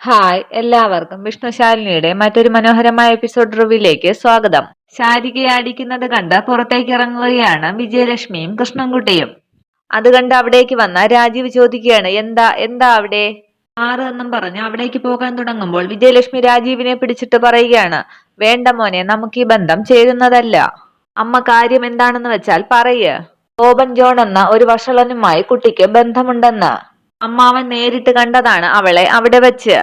Hi എല്ലാവർക്കും വിഷ്ണുശാലിനിയുടെ മറ്റൊരു മനോഹരമായ എപ്പിസോഡ് റിവ്യൂയിലേക്ക് സ്വാഗതം. ശാരികയെ അടിക്കുന്നത് കണ്ട് പുറത്തേക്ക് ഇറങ്ങുകയാണ് വിജയലക്ഷ്മിയും കൃഷ്ണൻകുട്ടിയും. അത് കണ്ട് അവിടേക്ക് വന്ന രാജീവ് ചോദിക്കുകയാണ്, എന്താ എന്താ അവിടെ ആറ് എന്നും പറഞ്ഞ് അവിടേക്ക് പോകാൻ തുടങ്ങുമ്പോൾ വിജയലക്ഷ്മി രാജീവിനെ പിടിച്ചിട്ട് പറയുകയാണ്, വേണ്ട മോനെ, നമുക്ക് ഈ ബന്ധം ചേരുന്നതല്ല. അമ്മ കാര്യം എന്താണെന്ന് വെച്ചാൽ പറയ്. ബോബൻ ജോൺ എന്ന ഒരു വഷളനുമായി കുട്ടിക്ക് ബന്ധമുണ്ടെന്ന് അമ്മാവൻ നേരിട്ട് കണ്ടതാണ് അവളെ അവിടെ വെച്ച്.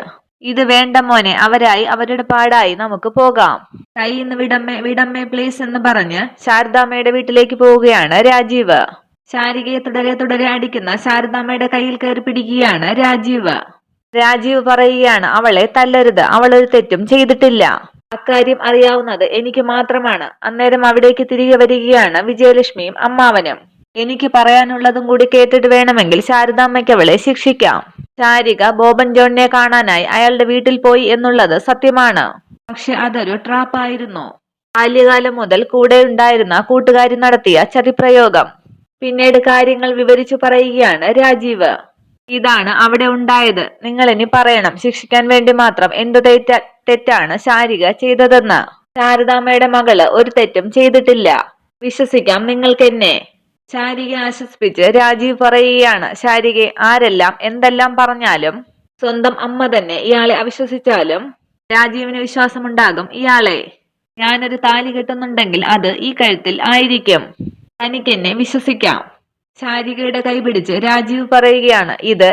ഇത് വേണ്ട മോനെ, അവരായി അവരുടെ പാടായി, നമുക്ക് പോകാം. കൈന്ന് വിടമ്മേ വിടമ്മേ പ്ലീസ് എന്ന് പറഞ്ഞ് ശാരദാമ്മയുടെ വീട്ടിലേക്ക് പോവുകയാണ് രാജീവ്. ശാരികയെ തുടരെ തുടരെ അടിക്കുന്ന ശാരദാമ്മയുടെ കയ്യിൽ കയറി പിടിക്കുകയാണ് രാജീവ്. രാജീവ് പറയുകയാണ്, അവളെ തല്ലരുത്, അവളൊരു തെറ്റും ചെയ്തിട്ടില്ല. അക്കാര്യം അറിയാവുന്നത് എനിക്ക് മാത്രമാണ്. അന്നേരം അവിടേക്ക് തിരികെ വരികയാണ് വിജയലക്ഷ്മിയും അമ്മാവനും. എനിക്ക് പറയാനുള്ളതും കൂടി കേട്ടിട്ട് വേണമെങ്കിൽ ശാരദാമ്മയ്ക്ക് അവളെ ശിക്ഷിക്കാം. ശാരിക ബോബൻ ജോണിനെ കാണാനായി അയാളുടെ വീട്ടിൽ പോയി എന്നുള്ളത് സത്യമാണ്. പക്ഷെ അതൊരു ട്രാപ്പായിരുന്നു. ബാല്യകാലം മുതൽ കൂടെ ഉണ്ടായിരുന്ന കൂട്ടുകാരി നടത്തിയ ചതിപ്രയോഗം. പിന്നീട് കാര്യങ്ങൾ വിവരിച്ചു പറയുകയാണ് രാജീവ്. ഇതാണ് അവിടെ ഉണ്ടായത്. നിങ്ങൾ ഇനി പറയണം, ശിക്ഷിക്കാൻ വേണ്ടി മാത്രം എന്ത് തെറ്റാണ് ശാരിക ചെയ്തതെന്ന്. ശാരദാമ്മയുടെ മകള് ഒരു തെറ്റും ചെയ്തിട്ടില്ല. വിശ്വസിക്കാം നിങ്ങൾക്ക് എന്നെ. ശാരികയെ ആശ്വസിപ്പിച്ച് രാജീവ് പറയുകയാണ്, ശാരികെ ആരെല്ലാം എന്തെല്ലാം പറഞ്ഞാലും സ്വന്തം അമ്മ തന്നെ ഇയാളെ അവിശ്വസിച്ചാലും രാജീവിന് വിശ്വാസമുണ്ടാകും ഇയാളെ. ഞാനൊരു താലി കെട്ടുന്നുണ്ടെങ്കിൽ അത് ഈ കഴുത്തിൽ ആയിരിക്കും. തനിക്കെന്നെ വിശ്വസിക്കാം. ശാരികയുടെ കൈ പിടിച്ച് രാജീവ് പറയുകയാണ്, ഇത്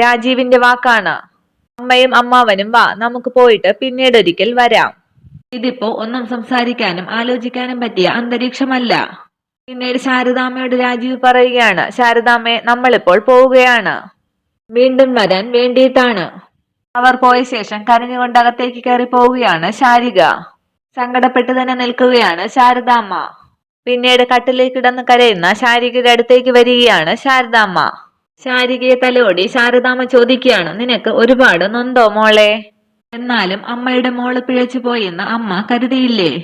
രാജീവിന്റെ വാക്കാണ്. അമ്മയും അമ്മാവനും വാ, നമുക്ക് പോയിട്ട് പിന്നീട് ഒരിക്കൽ വരാം. ഇതിപ്പോ ഒന്നും സംസാരിക്കാനും ആലോചിക്കാനും പറ്റിയ അന്തരീക്ഷമല്ല. പിന്നീട് ശാരദാമ്മയോട് രാജീവ് പറയുകയാണ്, ശാരദാമ്മയെ, നമ്മളിപ്പോൾ പോവുകയാണ്. വീണ്ടും വരാൻ വേണ്ടിയിട്ടാണ്. അവർ പോയ ശേഷം കരഞ്ഞുകൊണ്ട് അകത്തേക്ക് കയറി പോവുകയാണ് ശാരിക. സങ്കടപ്പെട്ട് തന്നെ നിൽക്കുകയാണ് ശാരദാമ്മ. പിന്നീട് കട്ടിലേക്ക് കിടന്ന് കരയുന്ന ശാരികയുടെ അടുത്തേക്ക് വരികയാണ് ശാരദാമ്മ. ശാരികയെ തലോടി ശാരദാമ്മ ചോദിക്കുകയാണ്, നിനക്ക് ഒരുപാട് നൊന്തോ മോളെ? എന്നാലും അമ്മയുടെ മോള് പിഴച്ചു പോയെന്ന് അമ്മ കരുതിയില്ലേ?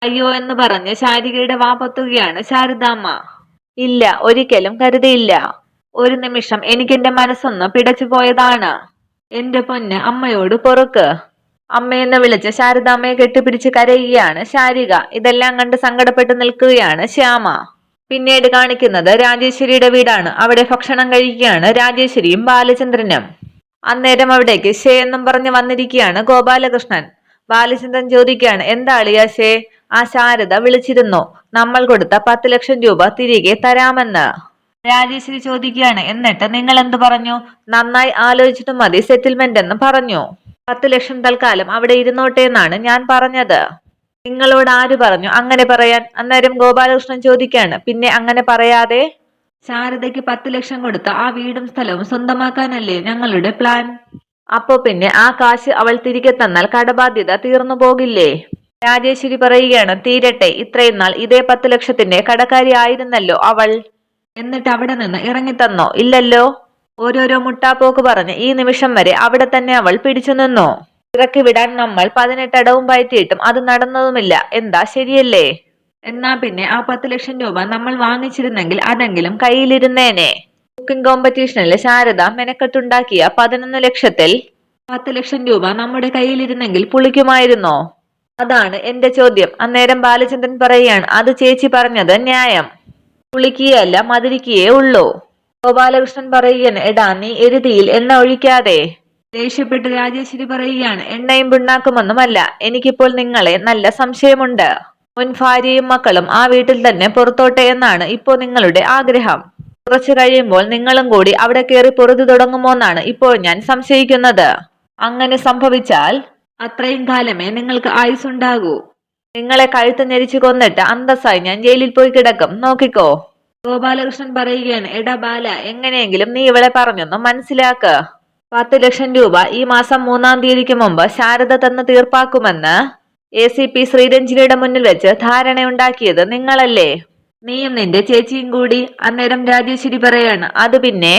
അയ്യോ എന്ന് പറഞ്ഞ് ശാരികയുടെ വാ പൊത്തുകയാണ് ശാരദാമ്മ. ഇല്ല, ഒരിക്കലും കരുതിയില്ല. ഒരു നിമിഷം എനിക്കെന്റെ മനസ്സൊന്ന് പിടച്ചു പോയതാണ്. എന്റെ പൊന്ന്, അമ്മയോട് പൊറുക്ക്. അമ്മയെന്ന് വിളിച്ച് ശാരദാമ്മയെ കെട്ടിപ്പിടിച്ച് കരയുകയാണ് ശാരിക. ഇതെല്ലാം കണ്ട് സങ്കടപ്പെട്ട് നിൽക്കുകയാണ് ശ്യാമ. പിന്നീട് കാണിക്കുന്നത് രാജേശ്വരിയുടെ വീടാണ്. അവിടെ ഭക്ഷണം കഴിക്കുകയാണ് രാജേശ്വരിയും ബാലചന്ദ്രനും. അന്നേരം അവിടേക്ക് ഷേ എന്നും പറഞ്ഞ് വന്നിരിക്കുകയാണ് ഗോപാലകൃഷ്ണൻ. ബാലചന്ദ്രൻ ചോദിക്കുകയാണ്, എന്താ അളിയാ ഷേ? ആ ശാരദ വിളിച്ചിരുന്നു, നമ്മൾ കൊടുത്ത 10 ലക്ഷം രൂപ തിരികെ തരാമെന്ന്. രാജേശ്വരി ചോദിക്കുകയാണ്, എന്നിട്ട് നിങ്ങൾ എന്ത് പറഞ്ഞു? നന്നായി ആലോചിച്ചിട്ട് മതി സെറ്റിൽമെന്റ് എന്ന് പറഞ്ഞു. 10 ലക്ഷം തൽക്കാലം അവിടെ ഇരുന്നോട്ടെ എന്നാണ് ഞാൻ പറഞ്ഞത്. നിങ്ങളോട് ആര് പറഞ്ഞു അങ്ങനെ പറയാൻ? അന്നേരം ഗോപാലകൃഷ്ണൻ ചോദിക്കുകയാണ്, പിന്നെ അങ്ങനെ പറയാതെ ശാരദയ്ക്ക് 10 ലക്ഷം കൊടുത്ത ആ വീടും സ്ഥലവും സ്വന്തമാക്കാനല്ലേ ഞങ്ങളുടെ പ്ലാൻ? അപ്പോ പിന്നെ ആ കാശ് അവൾ തിരികെ തന്നാൽ കടബാധ്യത തീർന്നു പോകില്ലേ? രാജേശ്വരി പറയുകയാണ്, തീരട്ടെ, ഇത്രയും നാൾ ഇതേ 10 ലക്ഷത്തിന്റെ കടക്കാരി ആയിരുന്നല്ലോ അവൾ. എന്നിട്ട് അവിടെ നിന്ന് ഇറങ്ങിത്തന്നോ? ഇല്ലല്ലോ. ഓരോരോ മുട്ടാപ്പോക്ക് പറഞ്ഞ് ഈ നിമിഷം വരെ അവിടെ തന്നെ അവൾ പിടിച്ചു നിന്നു. ഇറക്കി വിടാൻ നമ്മൾ 18 അടവും പയറ്റിയിട്ടും അത് നടന്നതുമില്ല. എന്താ, ശരിയല്ലേ? എന്നാ പിന്നെ ആ 10 ലക്ഷം രൂപ നമ്മൾ വാങ്ങിച്ചിരുന്നെങ്കിൽ അതെങ്കിലും കയ്യിലിരുന്നേനെ. കുക്കിംഗ് കോമ്പറ്റീഷനിൽ ശാരദ മെനക്കെട്ടുണ്ടാക്കിയ 11 ലക്ഷത്തിൽ 10 ലക്ഷം രൂപ നമ്മുടെ കയ്യിലിരുന്നെങ്കിൽ പുളിക്കുമായിരുന്നോ? അതാണ് എന്റെ ചോദ്യം. അന്നേരം ബാലചന്ദ്രൻ പറയുകയാണ്, അത് ചേച്ചി പറഞ്ഞത് ന്യായം. പുളിക്കുകയല്ല, മധുരിക്കുകയേ ഉള്ളൂ. ഗോപാലകൃഷ്ണൻ പറയുകയാണ്, എടാ നീ എരുതിയിൽ എണ്ണ ഒഴിക്കാതെ. ദേഷ്യപ്പെട്ട് രാജേശ്വരി പറയുകയാണ്, എണ്ണയും പിണ്ണാക്കുമൊന്നുമല്ല, എനിക്കിപ്പോൾ നിങ്ങളെ നല്ല സംശയമുണ്ട്. മുൻ ഭാര്യയും മക്കളും ആ വീട്ടിൽ തന്നെ പുറത്തോട്ടെ എന്നാണ് ഇപ്പോ നിങ്ങളുടെ ആഗ്രഹം. കുറച്ചു കഴിയുമ്പോൾ നിങ്ങളും കൂടി അവിടെ കയറി പൊറുതി തുടങ്ങുമോന്നാണ് ഇപ്പോൾ ഞാൻ സംശയിക്കുന്നത്. അങ്ങനെ സംഭവിച്ചാൽ അത്രയും കാലമേ നിങ്ങൾക്ക് ആയുസുണ്ടാകൂ. നിങ്ങളെ കഴുത്ത് ഞെരിച്ചു കൊന്നിട്ട് അന്തസ്സായി ഞാൻ ജയിലിൽ പോയി കിടക്കും, നോക്കിക്കോ. ഗോപാലകൃഷ്ണൻ പറയുകയാണ്, എടാ ബാല, എങ്ങനെയെങ്കിലും നീ ഇവളെ പറഞ്ഞൊന്ന് മനസ്സിലാക്ക്. 10 ലക്ഷം രൂപ ഈ മാസം 3-ാം തീയതിക്ക് മുമ്പ് ശാരദ തന്ന് തീർപ്പാക്കുമെന്ന് ACP ശ്രീരഞ്ജിനിയുടെ മുന്നിൽ വെച്ച് ധാരണയുണ്ടാക്കിയത് നിങ്ങളല്ലേ? നീയും നിന്റെ ചേച്ചിയും കൂടി. അന്നേരം രാജേശ്വരി പറയാണ്, അത് പിന്നെ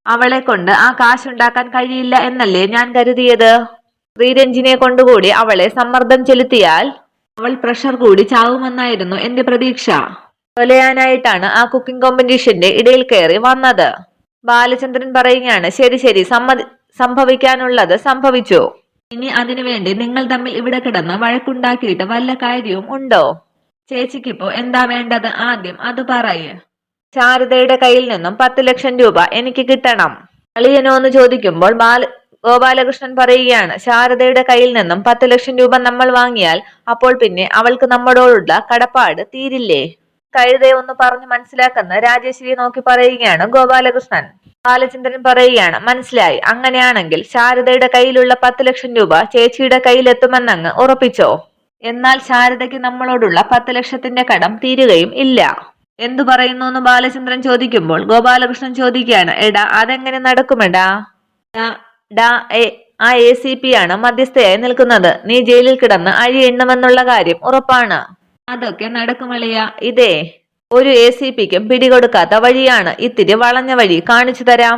അവളെ കൊണ്ട് ആ കാശുണ്ടാക്കാൻ കഴിയില്ല എന്നല്ലേ ഞാൻ കരുതിയത്. ശ്രീരഞ്ജിനെ കൊണ്ടുകൂടി അവളെ സമ്മർദ്ദം ചെലുത്തിയാൽ അവൾ പ്രഷർ കൂടി ചാവുമെന്നായിരുന്നു എന്റെ പ്രതീക്ഷ. കൊലയാനായിട്ടാണ് ആ കുക്കിംഗ് കോമ്പറ്റീഷന്റെ ഇടയിൽ കയറി വന്നത്. ബാലചന്ദ്രൻ പറയുകയാണ്, ശരി ശരി, സംഭവിക്കാനുള്ളത് സംഭവിച്ചു. ഇനി അതിനുവേണ്ടി നിങ്ങൾ തമ്മിൽ ഇവിടെ കിടന്ന് വഴക്കുണ്ടാക്കിയിട്ട് വല്ല കാര്യവും ഉണ്ടോ? ചേച്ചിക്കിപ്പോ എന്താ വേണ്ടത്? ആദ്യം അത് പറയ്. ശാരദയുടെ കയ്യിൽ നിന്നും 10 ലക്ഷം രൂപ എനിക്ക് കിട്ടണം. അളിയനോ എന്ന് ചോദിക്കുമ്പോൾ ഗോപാലകൃഷ്ണൻ പറയുകയാണ്, ശാരദയുടെ കയ്യിൽ നിന്നും 10 ലക്ഷം രൂപ നമ്മൾ വാങ്ങിയാൽ അപ്പോൾ പിന്നെ അവൾക്ക് നമ്മളോടുള്ള കടപ്പാട് തീരില്ലേ? കഴുതയെ ഒന്ന് പറഞ്ഞു മനസ്സിലാക്കുന്ന രാജേശ്വരിയെ നോക്കി പറയുകയാണ് ഗോപാലകൃഷ്ണൻ. ബാലചന്ദ്രൻ പറയുകയാണ്, മനസ്സിലായി. അങ്ങനെയാണെങ്കിൽ ശാരദയുടെ കയ്യിലുള്ള 10 ലക്ഷം രൂപ ചേച്ചിയുടെ കയ്യിലെത്തുമെന്നങ്ങ് ഉറപ്പിച്ചോ? എന്നാൽ ശാരദയ്ക്ക് നമ്മളോടുള്ള 10 ലക്ഷത്തിന്റെ കടം തീരുകയും ഇല്ല. എന്തു പറയുന്നു എന്ന് ബാലചന്ദ്രൻ ചോദിക്കുമ്പോൾ ഗോപാലകൃഷ്ണൻ ചോദിക്കുകയാണ്, എടാ അതെങ്ങനെ നടക്കുമെടാ? ആ ACP ആണ് മധ്യസ്ഥയായി നിൽക്കുന്നത്. നീ ജയിലിൽ കിടന്ന് അഴി എണ്ണുമെന്നുള്ള കാര്യം ഉറപ്പാണ്. അതൊക്കെ നടക്കുമളിയ. ഇതേ ഒരു ACPക്കും പിടികൊടുക്കാത്ത വഴിയാണ്. ഇത്തിരി വളഞ്ഞ വഴി കാണിച്ചു തരാം.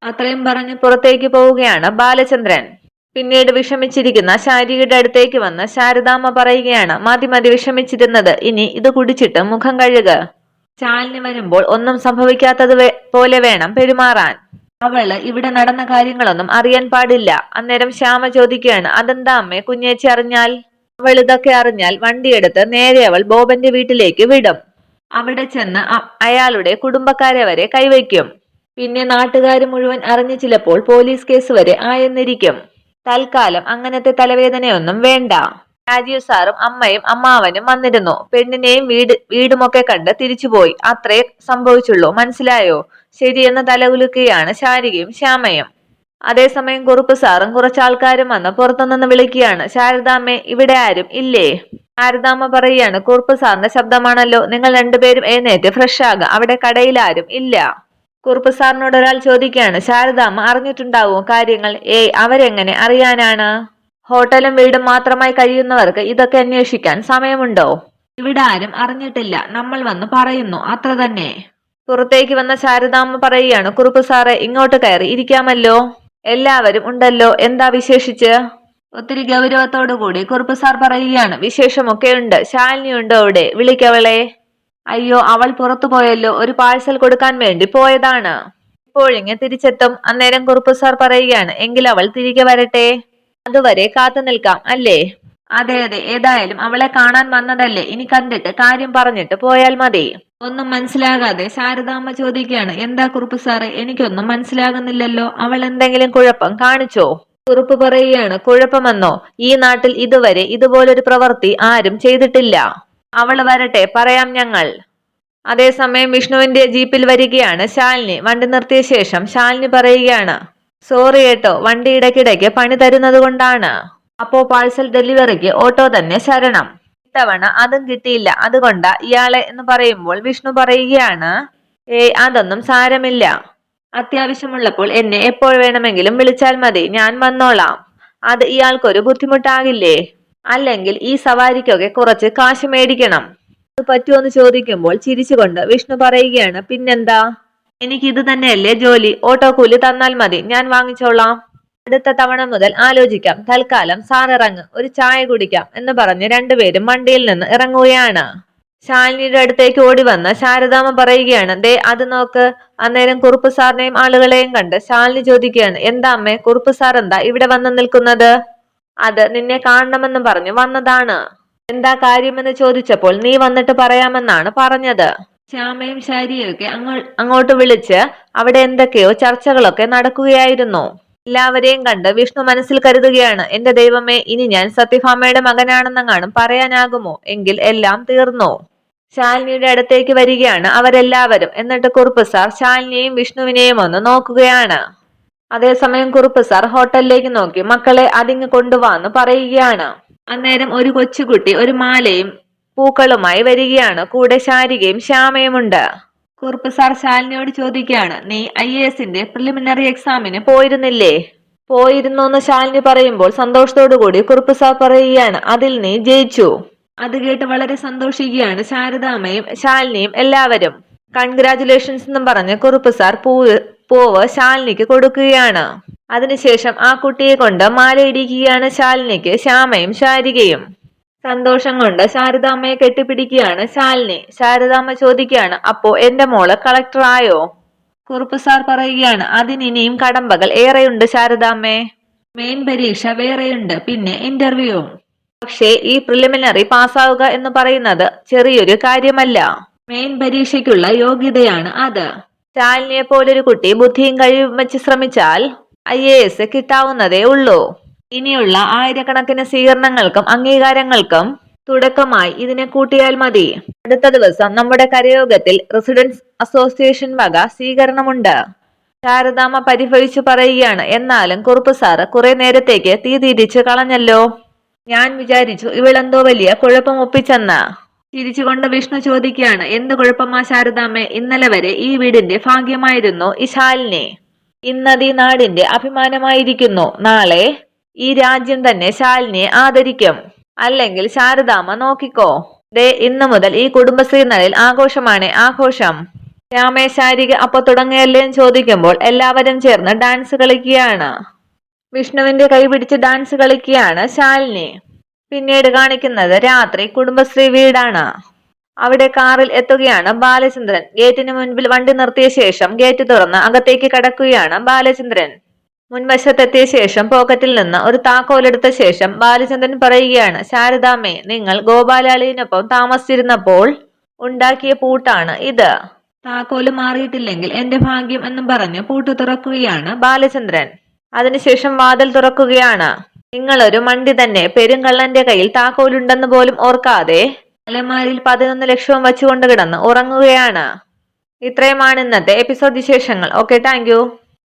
അത്രയും പറഞ്ഞ് പുറത്തേക്ക് പോവുകയാണ് ബാലചന്ദ്രൻ. പിന്നീട് വിഷമിച്ചിരിക്കുന്ന ശാരികയുടെ അടുത്തേക്ക് വന്ന് ശാരദാമ്മ പറയുകയാണ്, മതി മതി വിഷമിച്ചിരുന്നത്, ഇനി ഇത് കുടിച്ചിട്ട് മുഖം കഴുക. ശാലിനി വരുമ്പോൾ ഒന്നും സംഭവിക്കാത്തത് പോലെ വേണം പെരുമാറാൻ. അവള് ഇവിടെ നടന്ന കാര്യങ്ങളൊന്നും അറിയാൻ പാടില്ല. അന്നേരം ശ്യാമ ചോദിക്കുകയാണ്, അതെന്താ അമ്മേ, കുഞ്ഞേച്ചി അറിഞ്ഞാൽ? അവൾ ഇതൊക്കെ അറിഞ്ഞാൽ വണ്ടിയെടുത്ത് നേരെ അവൾ ബോബന്റെ വീട്ടിലേക്ക് വിടും. അവിടെ ചെന്ന് അയാളുടെ കുടുംബക്കാരെ വരെ കൈവയ്ക്കും. പിന്നെ നാട്ടുകാർ മുഴുവൻ അറിഞ്ഞ് ചിലപ്പോൾ പോലീസ് കേസ് വരെ ആയെന്നിരിക്കും. തൽക്കാലം അങ്ങനത്തെ തലവേദനയൊന്നും വേണ്ട. രാജീവ് സാറും അമ്മയും അമ്മാവനും വന്നിരുന്നു. പെണ്ണിനെയും വീടുമൊക്കെ കണ്ട് തിരിച്ചുപോയി. അത്രേ സംഭവിച്ചുള്ളൂ. മനസ്സിലായോ? ശരിയെന്ന് തലകുലുക്കുകയാണ് ശാരികയും ശ്യാമയും. അതേസമയം കുറുപ്പ് സാറും കുറച്ചാൾക്കാരും വന്ന് പുറത്തുനിന്ന് വിളിക്കുകയാണ്, ശാരദാമ്മേ, ഇവിടെ ആരും ഇല്ലേ? ശാരദാമ്മ പറയുകയാണ്, കുറുപ്പ് സാറിന്റെ ശബ്ദമാണല്ലോ, നിങ്ങൾ രണ്ടുപേരും എഴുന്നേറ്റ് ഫ്രഷ് ആകുക, അവിടെ കടയിൽ ആരും ഇല്ല. കുറുപ്പ് സാറിനോട് ഒരാൾ ചോദിക്കുകയാണ്, ശാരദാമ്മ അറിഞ്ഞിട്ടുണ്ടാവുമോ കാര്യങ്ങൾ? അവരെങ്ങനെ അറിയാനാണ്? ഹോട്ടലും വീടും മാത്രമായി കഴിയുന്നവർക്ക് ഇതൊക്കെ അന്വേഷിക്കാൻ സമയമുണ്ടോ? ഇവിടെ ആരും അറിഞ്ഞിട്ടില്ല. നമ്മൾ വന്ന് പറയുന്നു, അത്ര തന്നെ. പുറത്തേക്ക് വന്ന ശാരദാമ്മ പറയുകയാണ്, കുറുപ്പ് സാറെ, ഇങ്ങോട്ട് കയറി ഇരിക്കാമല്ലോ. എല്ലാവരും ഉണ്ടല്ലോ, എന്താ വിശേഷിച്ച്? ഒത്തിരി ഗൗരവത്തോടു കൂടി കുറുപ്പ് സാർ പറയുകയാണ്, വിശേഷമൊക്കെ ഉണ്ട്. ശാലിനി ഉണ്ടോ അവിടെ? വിളിക്കവളെ. അയ്യോ, അവൾ പുറത്തു പോയല്ലോ, ഒരു പാഴ്സൽ കൊടുക്കാൻ വേണ്ടി പോയതാണ്. ഇപ്പോഴിങ്ങ് തിരിച്ചെത്തും. അന്നേരം കുറുപ്പ് സാർ പറയുകയാണ്, എങ്കിൽ അവൾ തിരികെ വരട്ടെ, അതുവരെ കാത്തു നിൽക്കാം അല്ലേ? അതെ അതെ, ഏതായാലും അവളെ കാണാൻ വന്നതല്ലേ, ഇനി കണ്ടിട്ട് കാര്യം പറഞ്ഞിട്ട് പോയാൽ മതി. ഒന്നും മനസ്സിലാകാതെ ശാരദാമ്മ ചോദിക്കുകയാണ്, എന്താ കുറുപ്പ് സാറ്, എനിക്കൊന്നും മനസ്സിലാകുന്നില്ലല്ലോ. അവൾ എന്തെങ്കിലും കുഴപ്പം കാണിച്ചോ? കുറുപ്പ് പറയുകയാണ്, കുഴപ്പമെന്നോ? ഈ നാട്ടിൽ ഇതുവരെ ഇതുപോലൊരു പ്രവൃത്തി ആരും ചെയ്തിട്ടില്ല. അവള് വരട്ടെ, പറയാം ഞങ്ങൾ. അതേസമയം വിഷ്ണുവിന്റെ ജീപ്പിൽ വരികയാണ് ശാലിനി. വണ്ടി നിർത്തിയ ശേഷം ശാലിനി പറയുകയാണ്, സോറി കേട്ടോ, വണ്ടി ഇടയ്ക്കിടയ്ക്ക് പണി തരുന്നത് കൊണ്ടാണ്. അപ്പോ പാഴ്സൽ ഡെലിവറിക്ക് ഓട്ടോ തന്നെ ശരണം. ഇത്തവണ അതും കിട്ടിയില്ല, അതുകൊണ്ടാ ഇയാളെ എന്ന് പറയുമ്പോൾ വിഷ്ണു പറയുകയാണ്, അതൊന്നും സാരമില്ല. അത്യാവശ്യമുള്ളപ്പോൾ എന്നെ എപ്പോൾ വേണമെങ്കിലും വിളിച്ചാൽ മതി, ഞാൻ വന്നോളാം. അത് ഇയാൾക്കൊരു ബുദ്ധിമുട്ടാകില്ലേ? അല്ലെങ്കിൽ ഈ സവാരിക്കൊക്കെ കുറച്ച് കാശ് മേടിക്കണം. അത് പറ്റുമെന്ന് ചോദിക്കുമ്പോൾ ചിരിച്ചുകൊണ്ട് വിഷ്ണു പറയുകയാണ്, പിന്നെന്താ, എനിക്കിത് തന്നെയല്ലേ ജോലി, ഓട്ടോ കൂലി തന്നാൽ മതി, ഞാൻ വാങ്ങിച്ചോളാം. അടുത്ത തവണ മുതൽ ആലോചിക്കാം, തൽക്കാലം സാർ ഇറങ്ങ്, ഒരു ചായ കുടിക്കാം എന്ന് പറഞ്ഞ് രണ്ടുപേരും വണ്ടിയിൽ നിന്ന് ഇറങ്ങുകയാണ്. ശാലിനിയുടെ അടുത്തേക്ക് ഓടി വന്ന് ശാരദാമ്മ പറയുകയാണ്, ദേ അത് നോക്ക്. അന്നേരം കുറുപ്പ് സാറിനെയും ആളുകളെയും കണ്ട് ശാലിനി ചോദിക്കുകയാണ്, എന്താ അമ്മേ, കുറുപ്പ് സാർ എന്താ ഇവിടെ വന്ന് നിൽക്കുന്നത്? അത് നിന്നെ കാണണമെന്ന് പറഞ്ഞു വന്നതാണ്. എന്താ കാര്യമെന്ന് ചോദിച്ചപ്പോൾ നീ വന്നിട്ട് പറയാമെന്നാണ് പറഞ്ഞത്. ശ്യാമയും ശാരിയൊക്കെ അങ്ങോട്ട് വിളിച്ച് അവിടെ എന്തൊക്കെയോ ചർച്ചകളൊക്കെ നടക്കുകയായിരുന്നു. എല്ലാവരെയും കണ്ട് വിഷ്ണു മനസ്സിൽ കരുതുകയാണ്, എന്റെ ദൈവമേ, ഇനി ഞാൻ സത്യഭാമയുടെ മകനാണെന്നെങ്ങാനും പറയാനാകുമോ? എങ്കിൽ എല്ലാം തീർന്നു. ശാലിനിയുടെ അടുത്തേക്ക് വരികയാണ് അവരെല്ലാവരും. എന്നിട്ട് കുറുപ്പ് സാർ ശാലിനിയെയും വിഷ്ണുവിനെയും ഒന്ന് നോക്കുകയാണ്. അതേസമയം കുറുപ്പ് സാർ ഹോട്ടലിലേക്ക് നോക്കി, മക്കളെ അതിങ്ങ് കൊണ്ടുവാന്ന് പറയുകയാണ്. അന്നേരം ഒരു കൊച്ചുകുട്ടി ഒരു മാലയും പൂക്കളുമായി വരികയാണ്. കൂടെ ശാരികയും ശ്യാമയുമുണ്ട്. കുറുപ്പ് സാർ ശാലിനിയോട് ചോദിക്കുകയാണ്, നീ IASന്റെ പ്രിലിമിനറി എക്സാമിന് പോയിരുന്നില്ലേ? പോയിരുന്നു എന്ന് ശാലിനി പറയുമ്പോൾ സന്തോഷത്തോടു കൂടി കുറുപ്പ് സാർ പറയുകയാണ്, അതിൽ നീ ജയിച്ചു. അത് കേട്ട് വളരെ സന്തോഷിക്കുകയാണ് ശാരദാമ്മയും ശാലിനിയും എല്ലാവരും. കൺഗ്രാറ്റുലേഷൻസ് എന്നും പറഞ്ഞ് കുറുപ്പ് സാർ പൂവ് ശാലിനിക്ക് കൊടുക്കുകയാണ്. അതിനുശേഷം ആ കുട്ടിയെ കൊണ്ട് മാലയിടിക്കുകയാണ് ശാലിനിക്ക് ശ്യാമയും ശാരികയും. സന്തോഷം കൊണ്ട് ശാരദാമ്മയെ കെട്ടിപ്പിടിക്കുകയാണ് ശാലിനി. ശാരദാമ്മ ചോദിക്കുകയാണ്, അപ്പോ എന്റെ മോള് കളക്ടർ ആയോ? കുറുപ്പ് സാർ പറയുകയാണ്, അതിനിനിയും കടമ്പകൾ ഏറെയുണ്ട് ശാരദാമ്മേ. മെയിൻ പരീക്ഷ വേറെയുണ്ട്, പിന്നെ ഇന്റർവ്യൂവും. പക്ഷേ ഈ പ്രിലിമിനറി പാസ്സാവുക എന്ന് പറയുന്നത് ചെറിയൊരു കാര്യമല്ല. മെയിൻ പരീക്ഷയ്ക്കുള്ള യോഗ്യതയാണ് അത്. ശാലിനിയെ പോലൊരു കുട്ടി ബുദ്ധിയും കഴിവും വെച്ച് ശ്രമിച്ചാൽ IAS കിട്ടാവുന്നതേ ഉള്ളൂ. ഇനിയുള്ള ആയിരക്കണക്കിന് സ്വീകരണങ്ങൾക്കും അംഗീകാരങ്ങൾക്കും തുടക്കമായി ഇതിനെ കൂട്ടിയാൽ മതി. അടുത്ത ദിവസം നമ്മുടെ കരയോഗത്തിൽ റെസിഡൻസ് അസോസിയേഷൻ വക സ്വീകരണമുണ്ട്. ശാരദാമ്മ പരിഭവിച്ചു പറയുകയാണ്, എന്നാലും കുറുപ്പ് സാറ് കുറെ നേരത്തേക്ക് തീ തിരിച്ചു കളഞ്ഞല്ലോ. ഞാൻ വിചാരിച്ചു ഇവളെന്തോ വലിയ കുഴപ്പം ഒപ്പിച്ചെന്ന്. ചിരിച്ചുകൊണ്ട് വിഷ്ണു ചോദിക്കുകയാണ്, എന്ത് കുഴപ്പമാ ശാരദാമ്മേ? ഇന്നലെ വരെ ഈ വീടിന്റെ ഭാഗ്യമായിരുന്നു ഈ ശാലിനി. ഇന്നതീ നാടിന്റെ അഭിമാനമായിരിക്കുന്നു. നാളെ ഈ രാജ്യം തന്നെ ശാലിനിയെ ആദരിക്കും. അല്ലെങ്കിൽ ശാരദാമ്മ നോക്കിക്കോ, ദേ ഇന്നു മുതൽ ഈ കുടുംബശ്രീ നാളിൽ ആഘോഷമാണ് ആഘോഷം. രാമേശാരിക അപ്പൊ തുടങ്ങിയല്ലേ എന്ന് ചോദിക്കുമ്പോൾ എല്ലാവരും ചേർന്ന് ഡാൻസ് കളിക്കുകയാണ്. വിഷ്ണുവിന്റെ കൈ പിടിച്ച് ഡാൻസ് കളിക്കുകയാണ് ശാലിനി. പിന്നീട് കാണിക്കുന്നത് രാത്രി കുടുംബശ്രീ വീടാണ്. അവിടെ കാറിൽ എത്തുകയാണ് ബാലചന്ദ്രൻ. ഗേറ്റിന് മുൻപിൽ വണ്ടി നിർത്തിയ ശേഷം ഗേറ്റ് തുറന്ന് അകത്തേക്ക് കടക്കുകയാണ് ബാലചന്ദ്രൻ. മുൻവശത്തെത്തിയ ശേഷം പോക്കറ്റിൽ നിന്ന് ഒരു താക്കോലെടുത്ത ശേഷം ബാലചന്ദ്രൻ പറയുകയാണ്, ശാരദാമ്മേ, നിങ്ങൾ ഗോപാലാളിനൊപ്പം താമസിച്ചിരുന്നപ്പോൾ ഉണ്ടാക്കിയ പൂട്ടാണ് ഇത്. താക്കോല് മാറിയിട്ടില്ലെങ്കിൽ എന്റെ ഭാഗ്യം എന്നും പറഞ്ഞ് പൂട്ട് തുറക്കുകയാണ് ബാലചന്ദ്രൻ. അതിനുശേഷം വാതിൽ തുറക്കുകയാണ്. നിങ്ങളൊരു മണ്ടി തന്നെ. പെരുങ്കള്ളന്റെ കയ്യിൽ താക്കോലുണ്ടെന്ന് പോലും ഓർക്കാതെ അലമാരിൽ 11 ലക്ഷവും വെച്ചുകൊണ്ട് കിടന്ന് ഉറങ്ങുകയാണ്. ഇത്രയുമാണ് ഇന്നത്തെ എപ്പിസോഡ് വിശേഷങ്ങൾ. Okay, thank you.